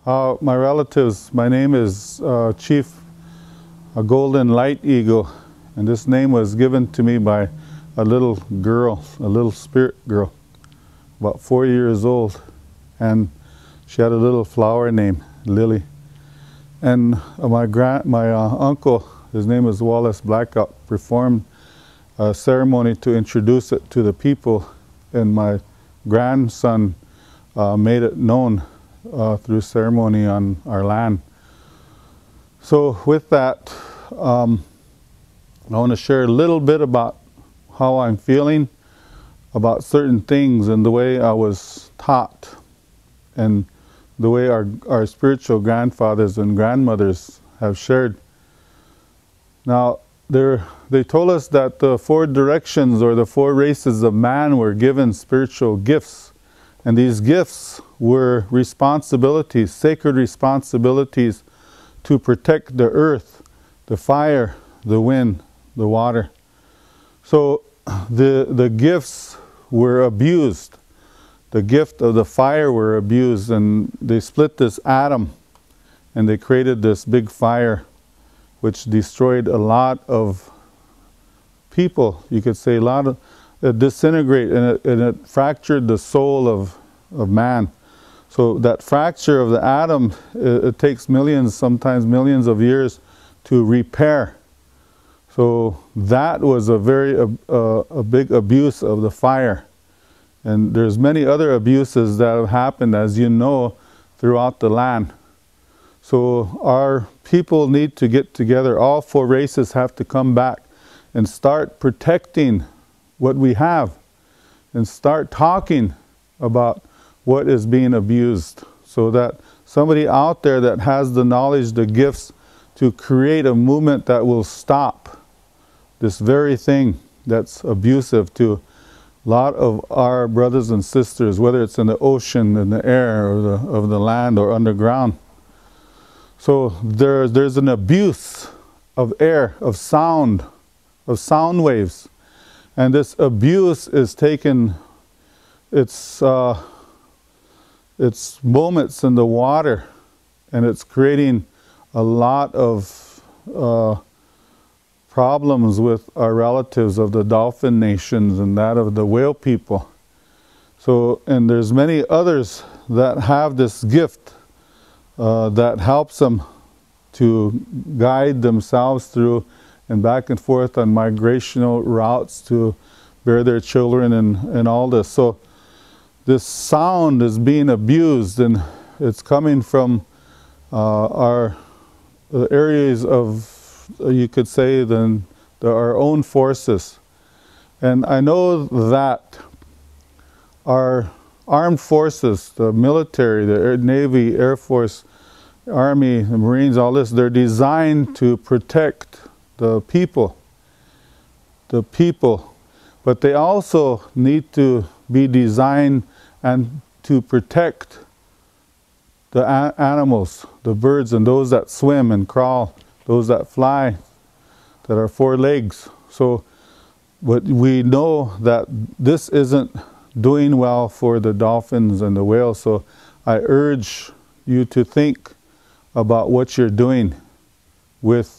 My relatives, my name is Chief Golden Light Eagle, and this name was given to me by a little girl, a little spirit girl, about 4 years old, and she had a little flower named Lily. And my uncle, his name is Wallace Blackout, performed a ceremony to introduce it to the people, and my grandson made it known through ceremony on our land. So with that, I want to share a little bit about how I'm feeling about certain things and the way I was taught and the way our spiritual grandfathers and grandmothers have shared. Now, they told us that the 4 directions or the 4 races of man were given spiritual gifts. And these gifts were responsibilities, sacred responsibilities to protect the earth, the fire, the wind, the water. So the gifts were abused. The gift of the fire were abused, and they split this atom and they created this big fire which destroyed a lot of people. You could say a lot of it disintegrated, and it fractured the soul of man. So that fracture of the atom, it takes millions, sometimes millions of years to repair. So that was a very a big abuse of the fire. And there's many other abuses that have happened, as you know, throughout the land. So our people need to get together. All 4 races have to come back and start protecting what we have and start talking about what is being abused, so that somebody out there that has the knowledge, the gifts to create a movement that will stop this very thing that's abusive to a lot of our brothers and sisters, whether it's in the ocean, in the air, or of the land, or underground. So there's an abuse of air, of sound waves. And this abuse is taking its moments in the water, and it's creating a lot of problems with our relatives of the dolphin nations and that of the whale people. So, and there's many others that have this gift that helps them to guide themselves through and back and forth on migrational routes to bear their children and all this. So this sound is being abused, and it's coming from our areas of, you could say, our own forces. And I know that our armed forces, the military, the Navy, Air Force, Army, the Marines, all this, they're designed to protect the people. But they also need to be designed and to protect the animals, the birds, and those that swim and crawl, those that fly, that are 4 legs. So, but we know that this isn't doing well for the dolphins and the whales. So I urge you to think about what you're doing with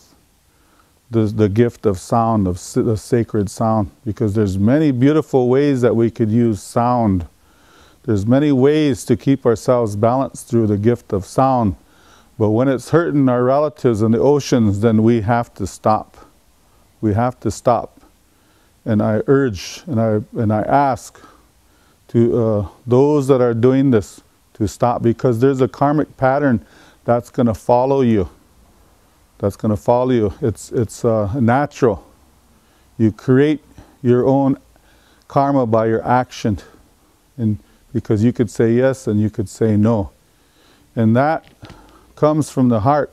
the gift of sound, of the sacred sound, because there's many beautiful ways that we could use sound. There's many ways to keep ourselves balanced through the gift of sound. But when it's hurting our relatives in the oceans, then we have to stop. We have to stop. And I urge and I ask to those that are doing this to stop, because there's a karmic pattern that's going to follow you. That's going to follow you. It's natural. You create your own karma by your action, and because you could say yes and you could say no, and that comes from the heart.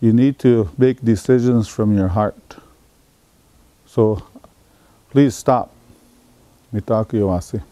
You need to make decisions from your heart. So please stop. Mitaku Yawasi.